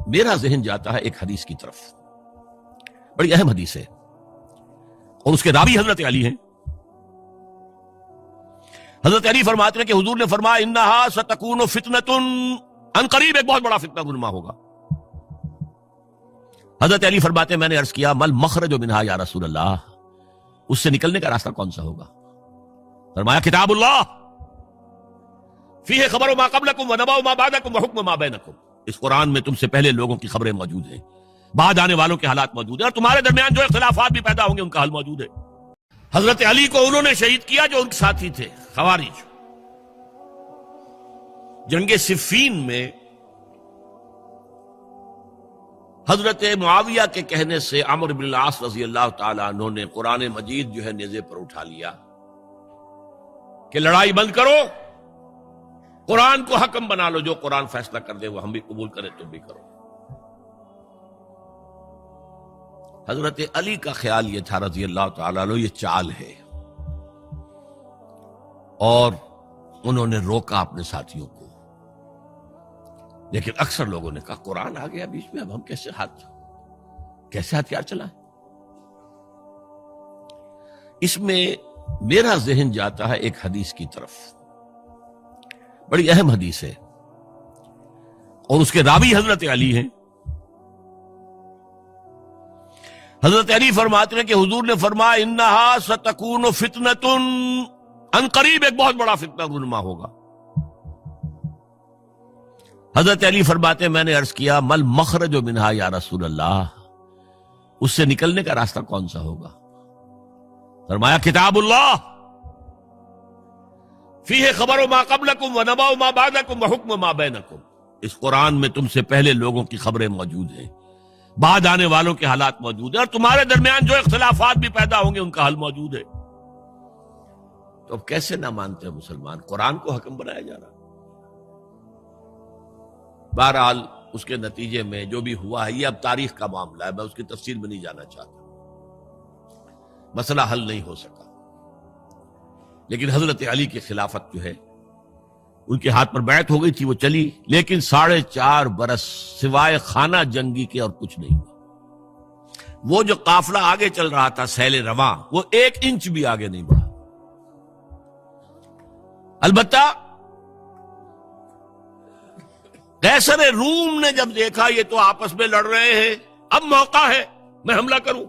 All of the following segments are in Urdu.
میرا ذہن جاتا ہے ایک حدیث کی طرف، بڑی اہم حدیث ہے، اور اس کے راوی حضرت علی ہیں۔ حضرت علی فرماتے ہیں کہ حضور نے فرمایا انہا ستکون فتنۃ، ان قریب ایک بہت بڑا فتنہ رونما ہوگا۔ حضرت علی فرماتے ہیں میں نے عرض کیا مل مخرج منہا یا رسول اللہ، اس سے نکلنے کا راستہ کون سا ہوگا؟ فرمایا کتاب اللہ فیہ خبر ما قبلکم ونبأ ما بعدکم وحکم ما بینکم، اس قرآن میں تم سے پہلے لوگوں کی خبریں موجود ہیں، بعد آنے والوں کے حالات موجود ہیں، اور تمہارے درمیان جو اختلافات بھی پیدا ہوں گے ان کا حل موجود ہے۔ حضرت علی کو انہوں نے شہید کیا جو ان کے ساتھی تھے خوارج۔ جنگ صفین میں حضرت معاویہ کے کہنے سے عمرو بن العاص رضی اللہ تعالیٰ عنہ نے قرآن مجید جو ہے نیزے پر اٹھا لیا کہ لڑائی بند کرو، قرآن کو حکم بنا لو، جو قرآن فیصلہ کر دے وہ ہم بھی قبول کریں تم بھی کرو۔ حضرت علی کا خیال یہ تھا رضی اللہ تعالیٰ عنہ یہ چال ہے، اور انہوں نے روکا اپنے ساتھیوں کو، لیکن اکثر لوگوں نے کہا قرآن آ گیا بیچ میں، اب ہم کیسے ہتھیار چلائیں؟ اس میں میرا ذہن جاتا ہے ایک حدیث کی طرف، بڑی اہم حدیث ہے، اور اس کے راوی حضرت علی ہیں۔ حضرت علی فرماتے ہیں کہ حضور نے فرمایا انہا ستکون فتنۃ، ان قریب ایک بہت بڑا فتنہ رونما ہوگا۔ حضرت علی فرماتے ہیں میں نے عرض کیا مل مخرج منہا یا رسول اللہ، اس سے نکلنے کا راستہ کون سا ہوگا؟ فرمایا کتاب اللہ فیہ خبر ما قبلکم ونبأ ما بعدکم وحکم ما بینکم، اس قرآن میں تم سے پہلے لوگوں کی خبریں موجود ہیں، بعد آنے والوں کے حالات موجود ہیں، اور تمہارے درمیان جو اختلافات بھی پیدا ہوں گے ان کا حل موجود ہے۔ تو اب کیسے نہ مانتے ہیں مسلمان؟ قرآن کو حکم بنایا جا رہا۔ بہرحال اس کے نتیجے میں جو بھی ہوا ہے یہ اب تاریخ کا معاملہ ہے، میں اس کی تفصیل میں نہیں جانا چاہتا، مسئلہ حل نہیں ہو سکا، لیکن حضرت علی کی خلافت جو ہے ان کے ہاتھ پر بیعت ہو گئی تھی، وہ چلی، لیکن 4.5 برس سوائے خانہ جنگی کے اور کچھ نہیں ہوا۔ وہ جو قافلہ آگے چل رہا تھا سیل رواں، وہ 1 انچ بھی آگے نہیں بڑھا۔ البتہ قیصر روم نے جب دیکھا یہ تو آپس میں لڑ رہے ہیں، اب موقع ہے میں حملہ کروں،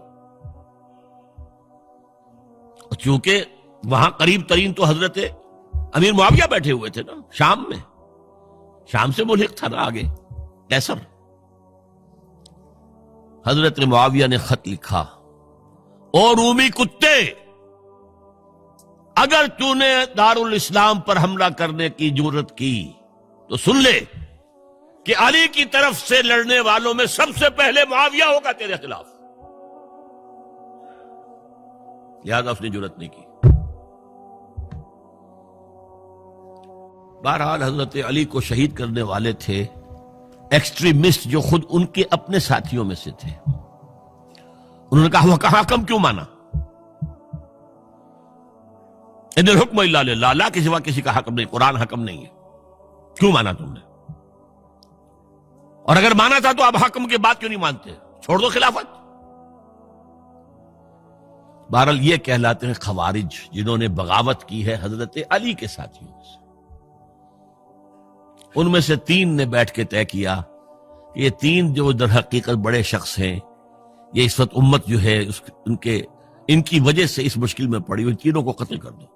چونکہ وہاں قریب ترین تو حضرت امیر معاویہ بیٹھے ہوئے تھے نا، شام میں، شام سے ملحق تھا نا آگے قیصر۔ حضرت معاویہ نے خط لکھا، او رومی کتے، اگر تو نے دارالاسلام پر حملہ کرنے کی جرت کی تو سن لے کہ علی کی طرف سے لڑنے والوں میں سب سے پہلے معاویہ ہوگا تیرے خلاف، لہذا اس نے جرت نہیں کی۔ بہرحال حضرت علی کو شہید کرنے والے تھے ایکسٹریمسٹ جو خود ان کے اپنے ساتھیوں میں سے تھے۔ انہوں نے کہا وہ کہاں حکم کیوں مانا؟ ان الحکم الا للہ، اللہ کے سوا کسی کا حکم نہیں، قرآن حکم نہیں ہے، کیوں مانا تم نے؟ اور اگر مانا تھا تو اب حکم کے بعد کیوں نہیں مانتے؟ چھوڑ دو خلافت۔ بہرحال یہ کہلاتے ہیں خوارج، جنہوں نے بغاوت کی ہے حضرت علی کے ساتھیوں سے۔ ان میں سے 3 نے بیٹھ کے طے کیا کہ یہ 3 جو در حقیقت بڑے شخص ہیں، یہ اس وقت امت جو ہے ان کی وجہ سے اس مشکل میں پڑی ہوئی، تینوں کو قتل کر دو۔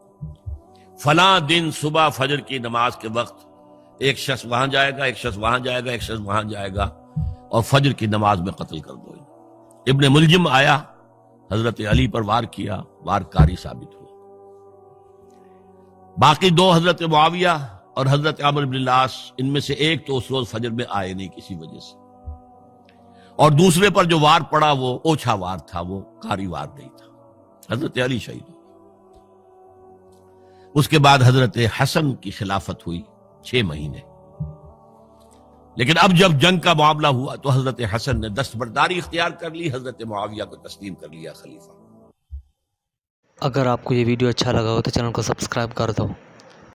فلاں دن صبح فجر کی نماز کے وقت ایک شخص وہاں جائے گا، ایک شخص وہاں جائے گا، ایک شخص وہاں جائے گا، اور فجر کی نماز میں قتل کر دو۔ ابن ملجم آیا، حضرت علی پر وار کیا، وار کاری ثابت ہوا۔ باقی 2 حضرت معاویہ اور حضرت عمرو بن العاص، ان میں سے ایک تو اس روز فجر میں آئے نہیں کسی وجہ سے، اور دوسرے پر جو وار پڑا وہ اوچھا وار تھا، وہ کاری وار نہیں تھا۔ حضرت علی شہید ہوئے۔ اس کے بعد حضرت حسن کی خلافت ہوئی 6 مہینے، لیکن اب جب جنگ کا معاملہ ہوا تو حضرت حسن نے دستبرداری اختیار کر لی، حضرت معاویہ کو تسلیم کر لیا خلیفہ۔ اگر آپ کو یہ ویڈیو اچھا لگا ہو تو چینل کو سبسکرائب کر دو۔